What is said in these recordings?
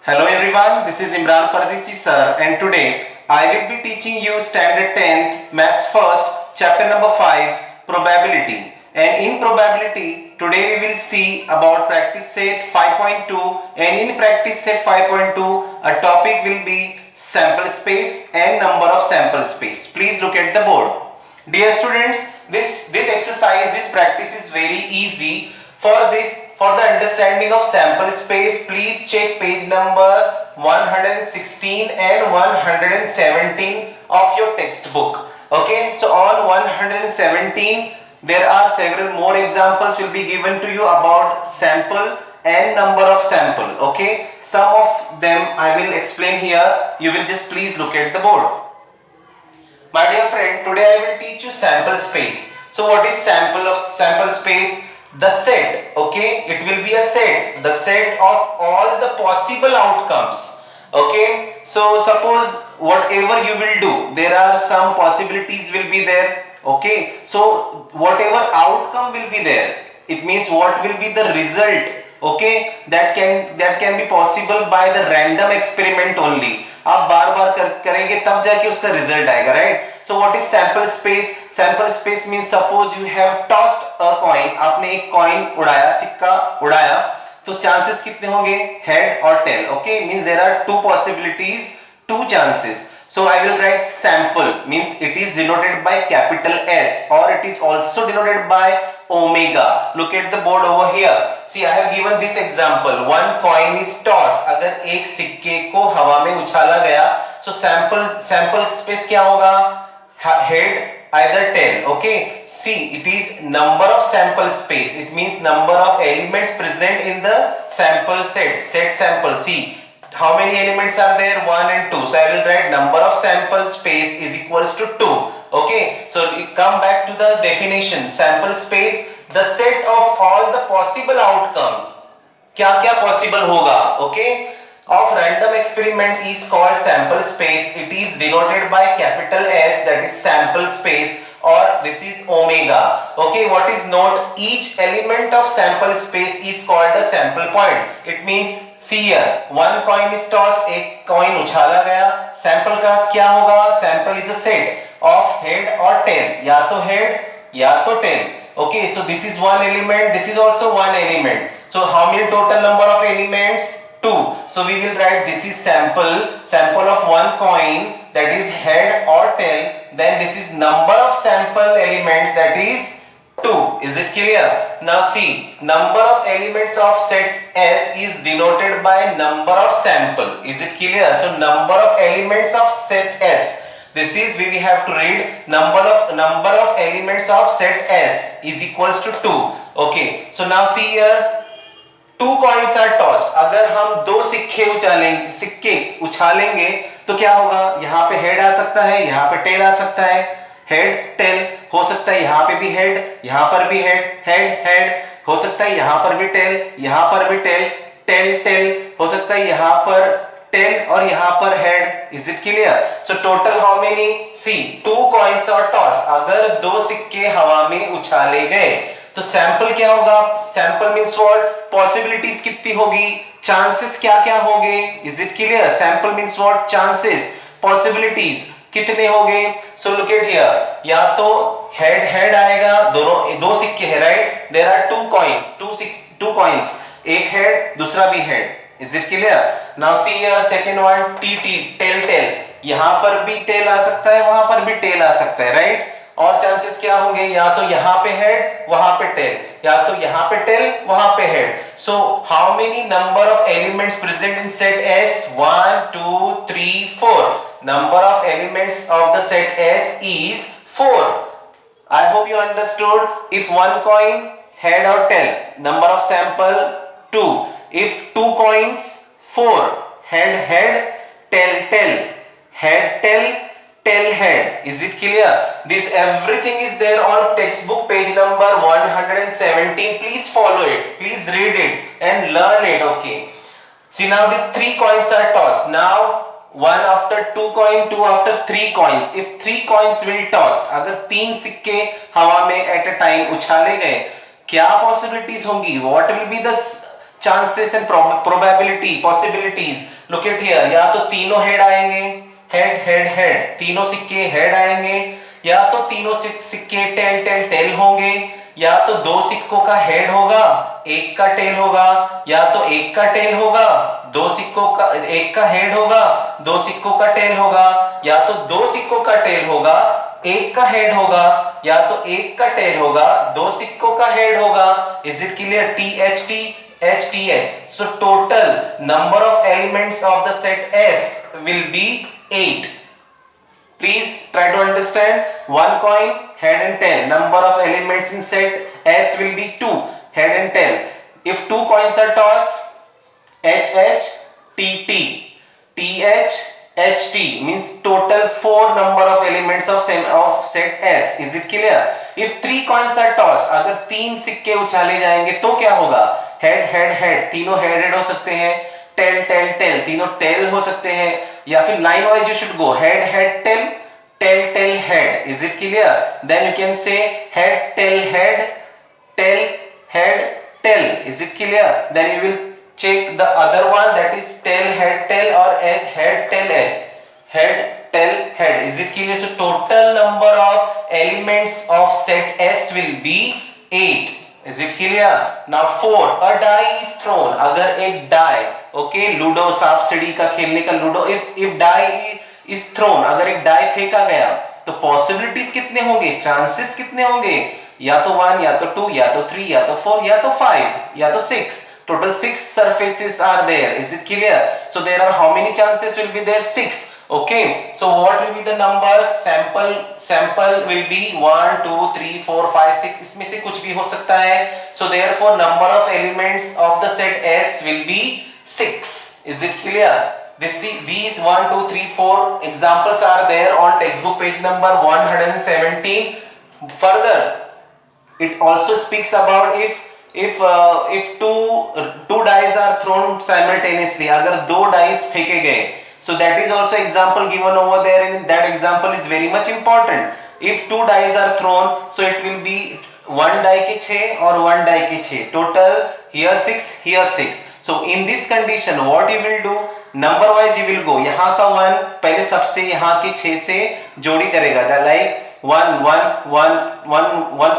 Hello everyone, this is Imran Pardesi sir and today I will be teaching you standard 10th maths first chapter number 5 probability, and in probability today we will see about practice set 5.2, and in practice set 5.2 a topic will be sample space and number of sample space. Please look at the board. Dear students, this exercise, this practice is very easy. For the understanding of sample space, please check page number 116 and 117 of your textbook. Okay, so on 117 there are several more examples will be given to you about sample and number of sample. Okay, some of them I will explain here. You will just please look at the board. My dear friend, today I will teach you sample space. So what is sample space? The set, okay, it will be a set, the set of all the possible outcomes. Okay, so suppose whatever you will do, there are some possibilities will be there. Okay, so whatever outcome will be there, it means what will be the result. Okay, that can be possible by the random experiment only. आप बार बार करेंगे तब जाके उसका result आएगा, right? So what is sample space? Sample space means suppose you have tossed a coin. आपने एक coin उड़ाया, सिक्का उड़ाया, तो chances कितने होंगे? Head और tail. Okay, means there are two possibilities, two chances. So I will write sample means it is denoted by capital S or it is also denoted by omega. Look at the board over here. See, I have given this example. One coin is tossed. अगर एक सिक्के को हवा में उछाला गया, so sample space क्या होगा? Head, either tail. Okay, see, it is number of sample space. It means number of elements present in the sample set sample. See, how many elements are there? 1 and 2. So I will write number of sample space is equals to 2. Okay, so come back to the definition. Sample space, the set of all the possible outcomes. क्या क्या possible होगा? Okay, of random experiment is called sample space. It is denoted by capital S, that is sample space, or this is omega. Okay, what is note? Each element of sample space is called a sample point. It means, see here, one coin is tossed, एक coin उछाला गया, sample का क्या होगा? Sample is a set of head or tail, या तो head या तो tail. Okay, so this is one element, this is also one element. So how many total number of elements? 2. So we will write this is sample of one coin, that is head or tail. Then this is number of sample elements, that is 2. Is it clear? Now see, number of elements of set S is denoted by number of sample. Is it clear? So number of elements of set S. This is we have to read number of elements of set S is equals to 2. Okay. So now see here. Two coins are tossed. अगर हम दो सिक्के उछालेंगे तो क्या होगा? यहाँ पे head आ सकता है, यहाँ पे टेल आ सकता है. हेड टेल हो सकता है, यहाँ पे भी हेड, यहाँ पर भी हेड हो सकता है, यहाँ पर भी टेल, यहाँ पर भी टेल हो सकता है, यहाँ पर टेल और यहाँ पर head. Is it clear? So total how many? See, two coins are tossed. अगर दो सिक्के हवा में उछाले गए तो सैंपल क्या होगा? Sample means what? पॉसिबिलिटीज कितनी होगी? चांसेस क्या क्या होंगे? Is it clear? Sample means what? Chances, possibilities कितने होंगे? सो लुक एट हियर, या तो हेड आएगा, दोनों दो सिक्के हैं, right? There are two coins, एक हेड दूसरा भी head. Is it clear? Now see here second one, tail. यहां पर भी टेल आ सकता है, वहां पर भी टेल आ सकता है, राइट? और चांसेस क्या होंगे? या तो यहाँ पे हेड, वहां पे टेल, या तो यहाँ पे टेल, वहां पे head. So how many number of elements present in set S? 1 2 3 4. Number of elements of the set S is 4. I hope you understood. If one coin, head or tail, number of sample 2. If two coins, 4. Head, tail, head, tail, head. Is it clear? This everything is there on textbook page number 117. Please follow it. Please read it and learn it. Okay. See, now these three coins are tossed. Now one after two coin, two after three coins. If three coins will toss, अगर तीन सिक्के हवा में at a time उछाले गए, क्या possibilities होंगी? What will be the chances and probability possibilities, look at here, या तो तीनों हेड आएंगे, हेड हेड हेड, तीनों सिक्के हेड आएंगे, या तो तीनों सिक्के टेल टेल टेल होंगे, या तो दो सिक्कों का हेड होगा एक का टेल होगा, या तो एक का टेल होगा दो सिक्कों का, एक का हेड होगा दो सिक्कों का टेल होगा, या तो दो सिक्कों का टेल होगा एक का हेड होगा, या तो एक का टेल होगा दो सिक्कों का हेड होगा। Is it clear? T H T H T H. So total number of elements of the set S will be 8. Please try to understand. One coin, head and tail. Number of elements in set S will be 2, head and tail. If two coins are tossed, H H T T, T H H T means total 4 number of elements of set S. Is it clear? If 3 coins are tossed, अगर 3 सिक्के उछाले जाएंगे तो क्या होगा? Head head head, तीनों head head हो सकते हैं, टेल टेल टेल, तीनों टेल हो सकते हैं, या फिर line wise you should go head head tail, tail tail head. Is it clear? Then you can say head tail head, tail head tail. Is it clear? Then you will check the other one, that is tail head tail or edge head tail edge, head tail head. Is it clear? So total number of elements of set S will be 8. Is it clear? Now 4, a die is thrown. अगर एक die, okay, ludo सांप सीढ़ी का खेलने का ludo, if die is thrown, अगर एक die फेंका गया तो पॉसिबिलिटीज कितने होंगे, चांसेस कितने होंगे? या तो 1, या तो 2, या तो 3, या तो 4, या तो 5, या तो 6। Total 6 surfaces are there. Is it clear? So there are how many chances will be there? 6. Okay. So what will be the numbers? Sample will be 1, 2, 3, 4, 5, 6. इसमें से कुछ भी हो सकता है. So therefore number of elements of the set S will be 6. Is it clear? These 1, 2, 3, 4 examples are there on textbook page number 117. Further, it also speaks about if two dice are thrown simultaneously, अगर दो dice फेंके गए, so that is also example given over there, and that example is very much important. If two dice are thrown, so it will be one die के 6 और one die के 6, total here 6, here 6. So in this condition what you will do, number wise you will go, यहाँ का 1 पहले सबसे यहाँ के 6 से जोड़ी करेगा, like 1 1 1 1 1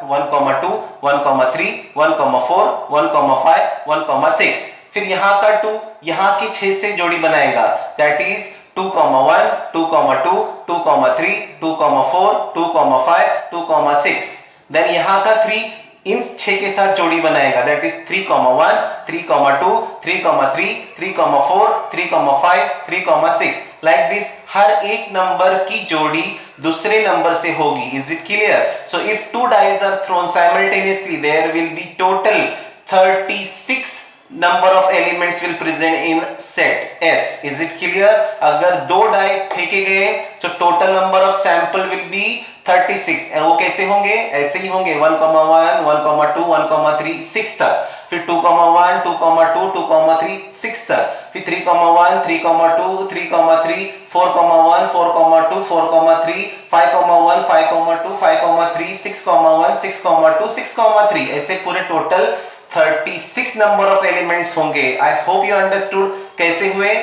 1 1 2 1 3 1 4 1 5 1 6, फिर यहाँ का 2 यहाँ के 6 से जोड़ी बनाएगा, that is 2 1 2 2 2 3 2 4 2 5 2 6, then यहाँ का 3 इन 6 के साथ जोड़ी बनाएगा, that is 3 1 3 2 3 3 3 4 3 5 3 6, like this हर एक नंबर की जोड़ी दूसरे नंबर से होगी. Is it clear? So if two dice are thrown simultaneously, there will be total 36 number of elements will present in set S. Is it clear? अगर दो die फेंके गए तो total number of sample will be 36. वो कैसे होंगे? ऐसे ही होंगे 1, 1, 1, 2, 1, 3, 6 तक, फिर 2, 1, 2, 2, 2, 3, 6 तक, फिर 3, 1, 3, 2, 3, 3, 4, 1, 4, 2, 4, 3, 5, 1, 5, 2, 5, 3, 6, 1, 6, 2, 6, 3, ऐसे पूरे टोटल 36 नंबर ऑफ एलिमेंट्स होंगे. आई होप यू अंडरस्टूड कैसे हुए.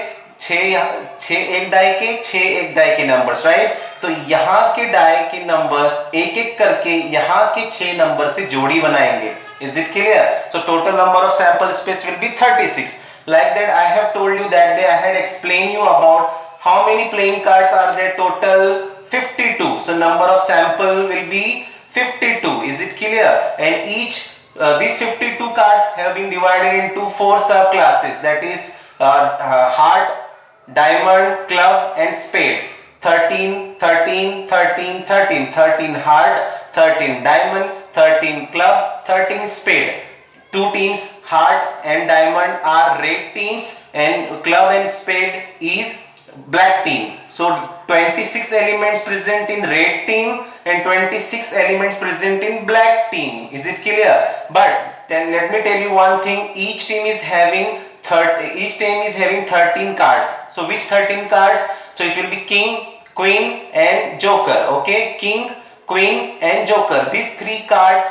6 एक डाई के 6 एक डाई के नंबर्स, राइट. तो यहाँ के डाई के नंबर्स एक एक करके यहाँ के 6 नंबर से जोड़ी बनाएंगे. Is it clear? So total number of sample space will be 36. Like that, I have told you that day, I had explained you about how many playing cards are there. Total 52. So number of sample will be 52. Is it clear? And each these 52 cards have been divided into 4 subclasses. That is heart, diamond, club, and spade. 13, 13, 13, 13, 13 heart, 13 diamond, 13 club, 13 spade. Two teams, heart and diamond, are red teams, and club and spade is black team. So 26 elements present in red team and 26 elements present in black team. Is it clear? But then let me tell you one thing. Each team is having 13 cards. So which 13 cards? So it will be king, queen and joker. Okay, king, queen and joker. These 3 cards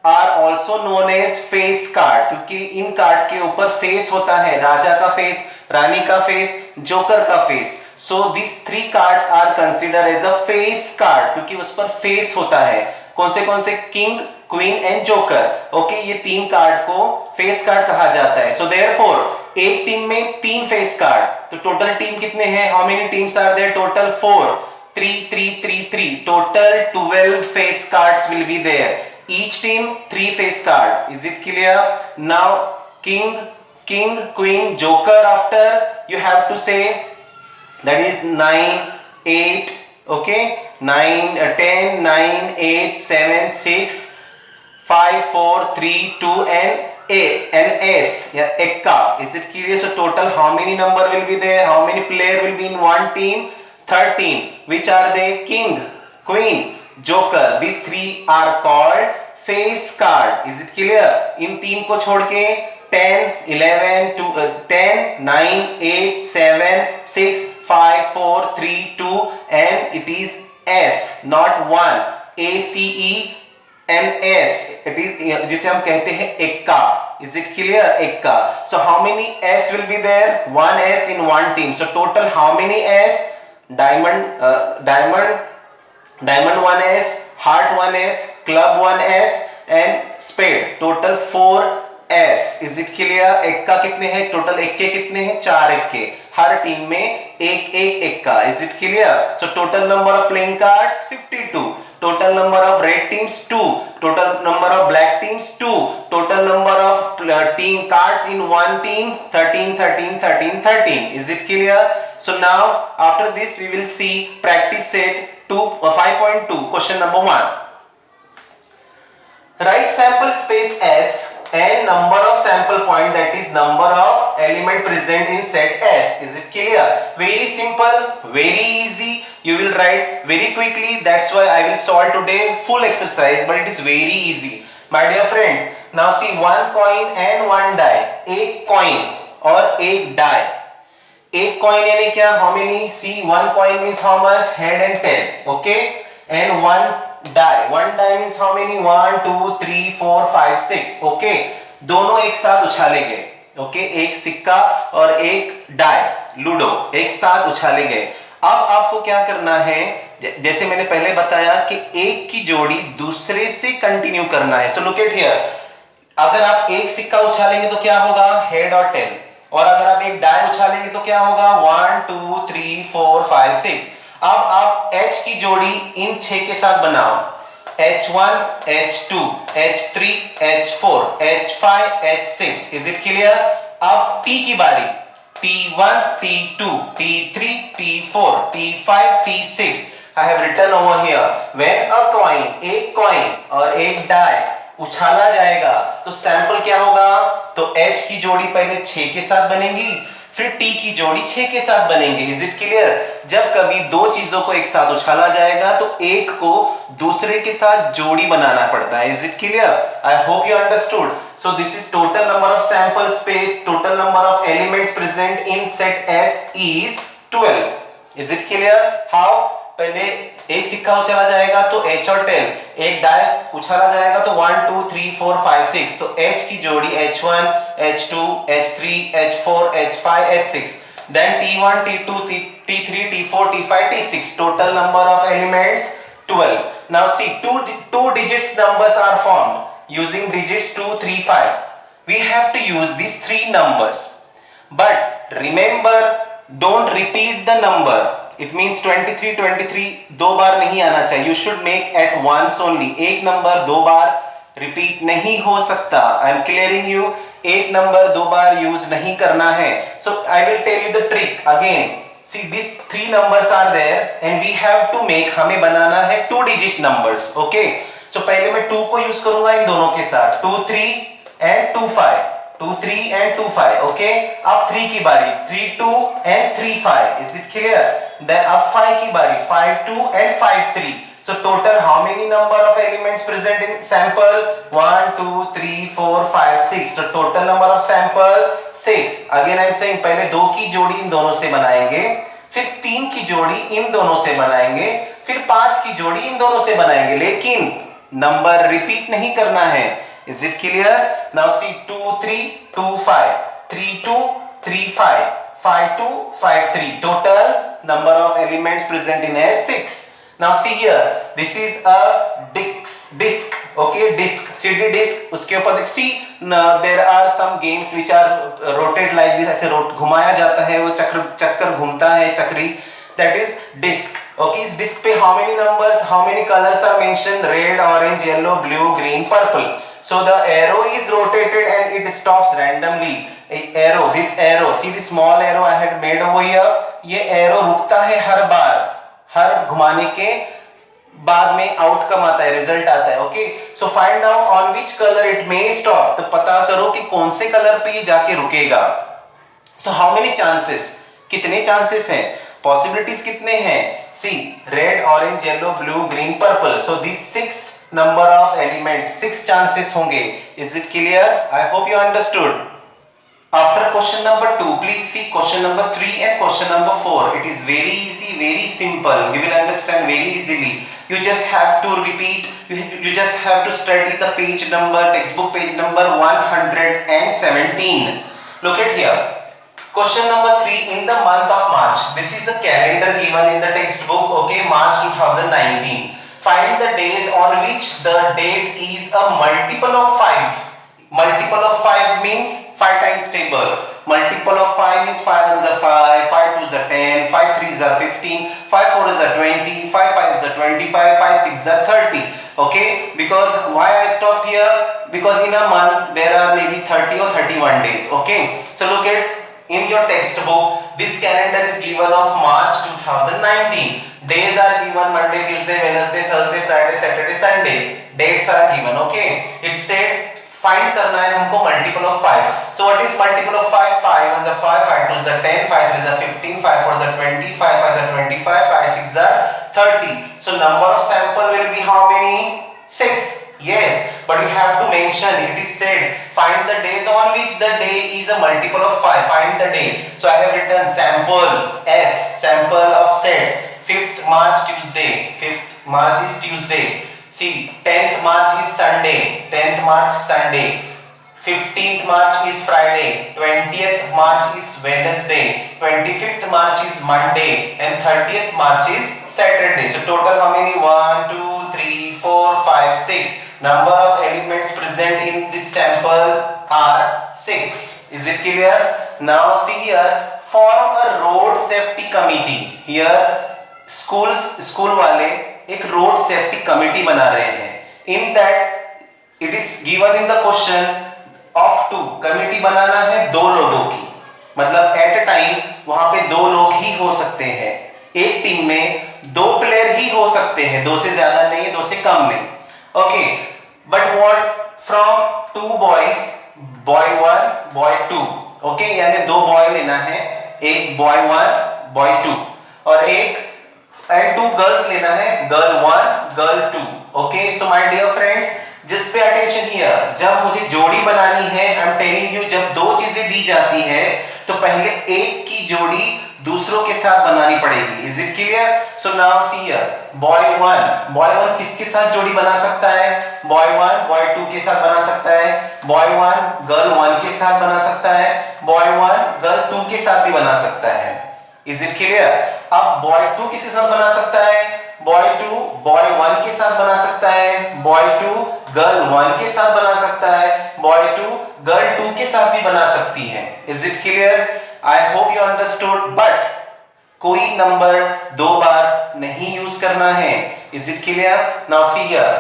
are also known as face card, क्योंकि इन card के ऊपर face होता है, राजा का face, रानी का face, joker का face. So this 3 cards are consider as a face card, क्योंकि उस पर फेस होता है. कौन से? King, queen and joker. Okay, ये 3 कार्ड को फेस कार्ड कहा जाता है. सो देयरफॉर एक टीम में 3 फेस कार्ड, तो टोटल टीम कितने हैं? How many teams are there? Total 4. 3 3 3 3, total 12 face cards will be there. Each team 3 face card. Is it clear? Now king, queen, joker, after you have to say, that is 9 8. Okay, 9 10 9 8 7 6 5 4 3 2 and A and S. Yeah, ekka. Is it clear? So total how many number will be there? How many player will be in one team? 13. Which are they? King, queen, joker. These 3 are called face card. Is it clear? इन 3 को छोड़ के 10 11 10 9 8 7 6 5 4 3 2 and it is S, not 1. ACE and S. It is जिसे हम कहते हैं Ekka. Is it clear? Ekka. So how many S will be there? 1 S in one team. So total how many S? Diamond 1S, heart 1S, club 1S and spade. Total 4S. Is it clear? Ekka कितने हैं? Total एक्के कितने हैं? 4 एक्के. हर team में एक Ekka. Is it clear? So total number of playing cards 52. Total number of red teams 2. Total number of black teams 2. Total number of team cards in one team 13 13 13 13. Is it clear? So now after this we will see practice set 5.2 question number 1. Write sample space S and number of sample point, that is number of element present in set S. Is it clear? Very simple, very easy. You will write very quickly. That's why I will solve today full exercise, but it is very easy. My dear friends, now see one coin and one die. एक coin और एक die. एक coin यानी क्या? How many? See, one coin means how much? Head and tail. Okay, and one die. One die means how many? 1 2 3 4 5 6. Okay, दोनों एक साथ उछालेंगे. Okay, एक सिक्का और एक डाई, लूडो, एक साथ उछाले गए. अब आपको क्या करना है? जैसे मैंने पहले बताया कि एक की जोड़ी दूसरे से कंटिन्यू करना है. So look at here. अगर आप एक सिक्का उछालेंगे तो क्या होगा? हेड और टेल. और अगर आप एक डाई उछालेंगे तो क्या होगा? 1 2 3 4 5 6. अब आप H की जोड़ी इन 6 के साथ बनाओ. H1 H2 H3 H4 H5 H6. Is it clear? अब T की बारी. T1 T2 T3 T4 T5 T6. I have written over here. When a coin, एक coin और एक die उछाला जाएगा तो सैंपल क्या होगा? तो H की जोड़ी पहले 6 के साथ बनेगी, फिर T की जोड़ी 6 के साथ बनेंगे. Is it clear? जब कभी दो चीजों को एक साथ उछाला जाएगा तो एक को दूसरे के साथ जोड़ी बनाना पड़ता है. Is it clear? I hope you understood. So this is total number of sample space. Total number of elements present in set S is 12. Is it clear? How? पहले एक सिक्का उछाला जाएगा तो H और टेल, एक डाई उछाला जाएगा तो 1 2 3 4 5 6. तो H की जोड़ी H1 H2 H3 H4 H5 H6. Then T1 T2 T3 T4 T5 T6. Total number of elements 12. Now see, two digits numbers are formed using digits 2 3 5. We have to use these 3 numbers, but remember, don't repeat the number. It means 23 23 दो बार नहीं आना चाहिए. You should make at once only. एक number दो बार repeat नहीं हो सकता. I am clearing you. एक नंबर दो बार यूज नहीं करना है. So I will tell you the trick again. See, these 3 numbers are there and we have to make, हमें बनाना है 2 digit numbers. Okay? So पहले मैं 2 को यूज करूंगा इन दोनों के साथ. 2 3 and 2 5. 2 3 and 2 5. Okay? अब 3 की बारी. 3 2 and 3 5. Is it clear? Then अब 5 की बारी. 5 2 and 5 3. So total how many number of elements present in sample? 1 2 3 4 5 6. So total number of sample 6. Again I am saying, पहले 2 की जोड़ी इन दोनों से बनाएंगे, फिर 3 की जोड़ी इन दोनों से बनाएंगे, फिर 5 की जोड़ी इन दोनों से बनाएंगे. लेकिन नंबर रिपीट नहीं करना है। Is it clear? Now C 2 3 2 5 3 2 3 5 5 2 5 3 total number of elements present in a 6. Now see here, this is a disc, okay, disc, CD disc. उसके ऊपर देख, see there are some games which are rotated like this, ऐसे घुमाया जाता है, वो चक्कर घूमता है, चक्री, that is disc. Okay, इस disc पे how many numbers, how many colors are mentioned? Red, orange, yellow, blue, green, purple. So the arrow is rotated and it stops randomly. Arrow, this arrow, see the small arrow I had made over here. ये arrow रुकता है हर बार, हर घुमाने के बाद में outcome आता है, result आता है। Okay, so find out on which colour it may stop, तो पता करो कि कौन से कलर पे ये जाके रुकेगा। सो हाउ मेनी चांसेस, कितने चांसेस हैं, पॉसिबिलिटीज कितने हैं? See red, orange, yellow, blue, green, purple, so this 6 number of elements, 6 chances होंगे। Is it clear? I hope you understood. After question number 2, please see question number 3 and question number 4. It is very easy, very simple. You will understand very easily. You just have to repeat. You just have to study the page number, textbook page number 117. Look at here. Question number 3, in the month of March. This is a calendar given in the textbook. Okay, March 2019. Find the days on which the date is a multiple of 5. Multiple of 5 means 5 times table. Multiple of 5 means 5 ones are 5, 5 twos are 10, 5 threes are 15, 5 fours are 20, 5 fives are 25, 5 sixes are 30. Okay, because why I stopped here? Because in a month there are maybe 30 or 31 days. Okay, so look at in your textbook, this calendar is given of March 2019. Days are given Monday, Tuesday, Wednesday, Thursday, Friday, Saturday, Sunday. Dates are given. Okay, it said find करना है हमको multiple of 5. So what is multiple of 5? 5 ones are 5, 5 twos are 10, 5 threes are 15, 5 fours are 20, 5 fives are 25, 5 sixes are 30. So number of sample will be how many? 6. Yes, but you have to mention, it is said find the days on which the day is a multiple of 5. Find the day. So I have written sample S, sample of set. 5th March Tuesday. 5th March is Tuesday. See, 10th March is Sunday. 10th March Sunday. 15th March is Friday. 20th March is Wednesday. 25th March is Monday. And 30th March is Saturday. So total how many? 1, 2, 3, 4, 5, 6. Number of elements present in this sample are 6. Is it clear? Now see here, form a road safety committee. Here school वाले एक road safety committee बना रहे हैं। In that it is given in the question of 2, committee बनाना है 2 लोगों की, मतलब एट अ टाइम वहां पे 2 लोग ही हो सकते हैं। एक टीम में 2 प्लेयर ही हो सकते हैं, 2 से ज्यादा नहीं है, 2 से कम नहीं। Okay, but what from 2 boys, boy 1 boy 2। Okay, यानी 2 बॉय लेना है, एक बॉय 1 बॉय 2 और एक and 2 girls लेना है, girl 1 girl 2। okay, so my dear friends, just pay attention here. जब मुझे जोड़ी बनानी है, I'm telling you, जब 2 चीजें दी जाती है तो पहले एक की जोड़ी दूसरों के साथ बनानी पड़ेगी। Is it clear? So now see here, boy 1 किसके साथ जोड़ी बना सकता है? boy 1 boy 2 के साथ बना सकता है, boy 1 girl 1 के साथ बना सकता है, boy 1 girl 2 के साथ भी बना सकता है। Is it clear? अब boy 2 किसके साथ बना सकता है? boy 2 boy 1 के साथ बना सकता है, boy 2 girl 1 के साथ बना सकता है, boy 2 girl 2 के साथ भी बना सकती है। Is it clear? I hope you understood. But कोई नंबर 2 बार नहीं यूज करना है। Is it clear? Now see here,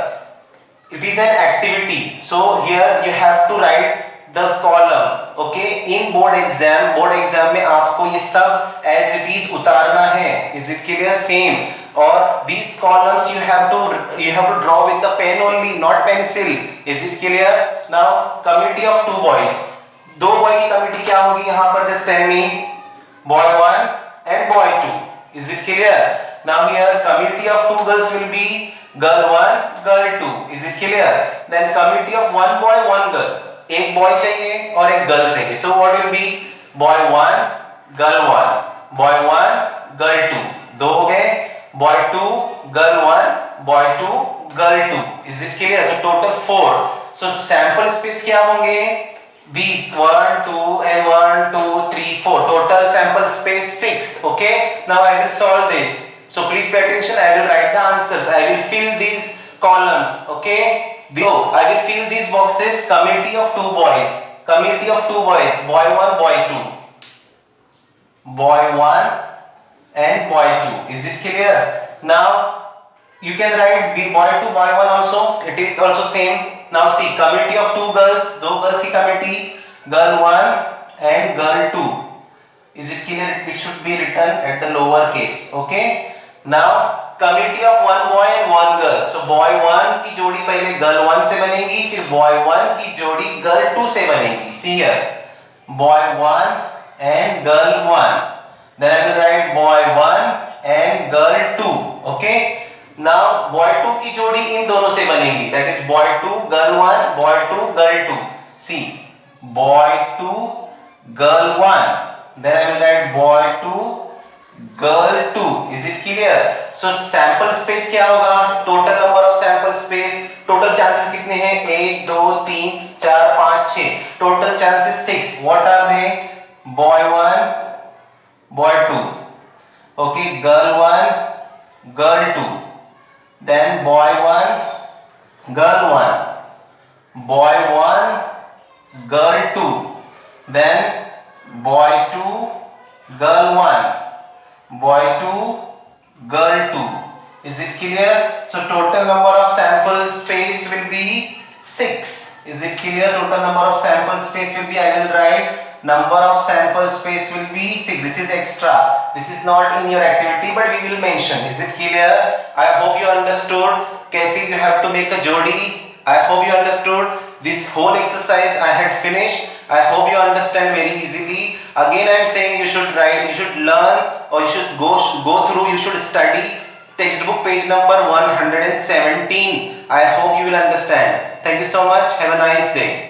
it is an activity. So here you have to write the column. Okay, in board exam में आपको ये सब as it is उतारना है। Is it clear? Same. और these columns you have to draw with the pen only, not pencil. Is it clear? Now committee of 2 boys. 2 boy की committee क्या होगी यहाँ पर? Just tell me. boy 1 and boy 2. Is it clear? Now here committee of 2 girls will be girl 1 girl 2. Is it clear? Then committee of 1 boy 1 girl. एक boy चाहिए और एक girl चाहिए। So what will be? Boy 1 girl 1 boy 1 girl 2। 2 हो गए। boy 2, girl 1, boy 2, girl 2. Is it clear? So total 4. So sample space क्या होंगे? These 1, 2 and 1, 2, 3, 4. Total sample space 6. Okay. Now I will solve this. So please pay attention. I will write the answers. I will fill these columns. Okay. So I will fill these boxes. Community of 2 boys. Community of 2 boys. Boy 1, boy 2. Boy 1 and boy 2. Is it clear? Now you can write boy 2, boy 1 also. It is also same. Now see, community of 2 girls. 2 girls की community, girl 1 and girl 2. Is it clear? It should be written at the lower case. Okay. Now community of 1 boy and 1 girl. So boy 1 की जोड़ी पहले girl 1 से बनेगी, फिर boy 1 की जोड़ी girl 2 से बनेगी. See here, boy 1 and girl 1. Then I will write boy 1 and girl 2. Okay. Now boy 2 की जोड़ी इन दोनों से बनेगी. That is boy 2 girl 1, boy 2 girl 2. See, boy 2 girl 1. Then I will write boy 2 girl 2. Is it clear? So sample space क्या होगा? Total number of sample space. Total chances कितने हैं? 1, 2, 3, 4, 5, 6. Total chances 6. What are they? Boy 1, boy 2. Okay, girl 1, girl 2. Then boy 1, girl 1. Boy 1, girl 2. Then boy 2, girl 1. Boy 2, girl 2. Is it clear? So total number of sample space will be 6. Is it clear? Total number of sample space will be, I will write number of sample space will be 6. This is extra. This is not in your activity, but we will mention. Is it clear? I hope you understood. कैसे you have to make a jodi. I hope you understood. This whole exercise I had finished. I hope you understand very easily. Again I am saying you should write, you should learn, or you should go through, you should study textbook page number 117. I hope you will understand. Thank you so much. Have a nice day.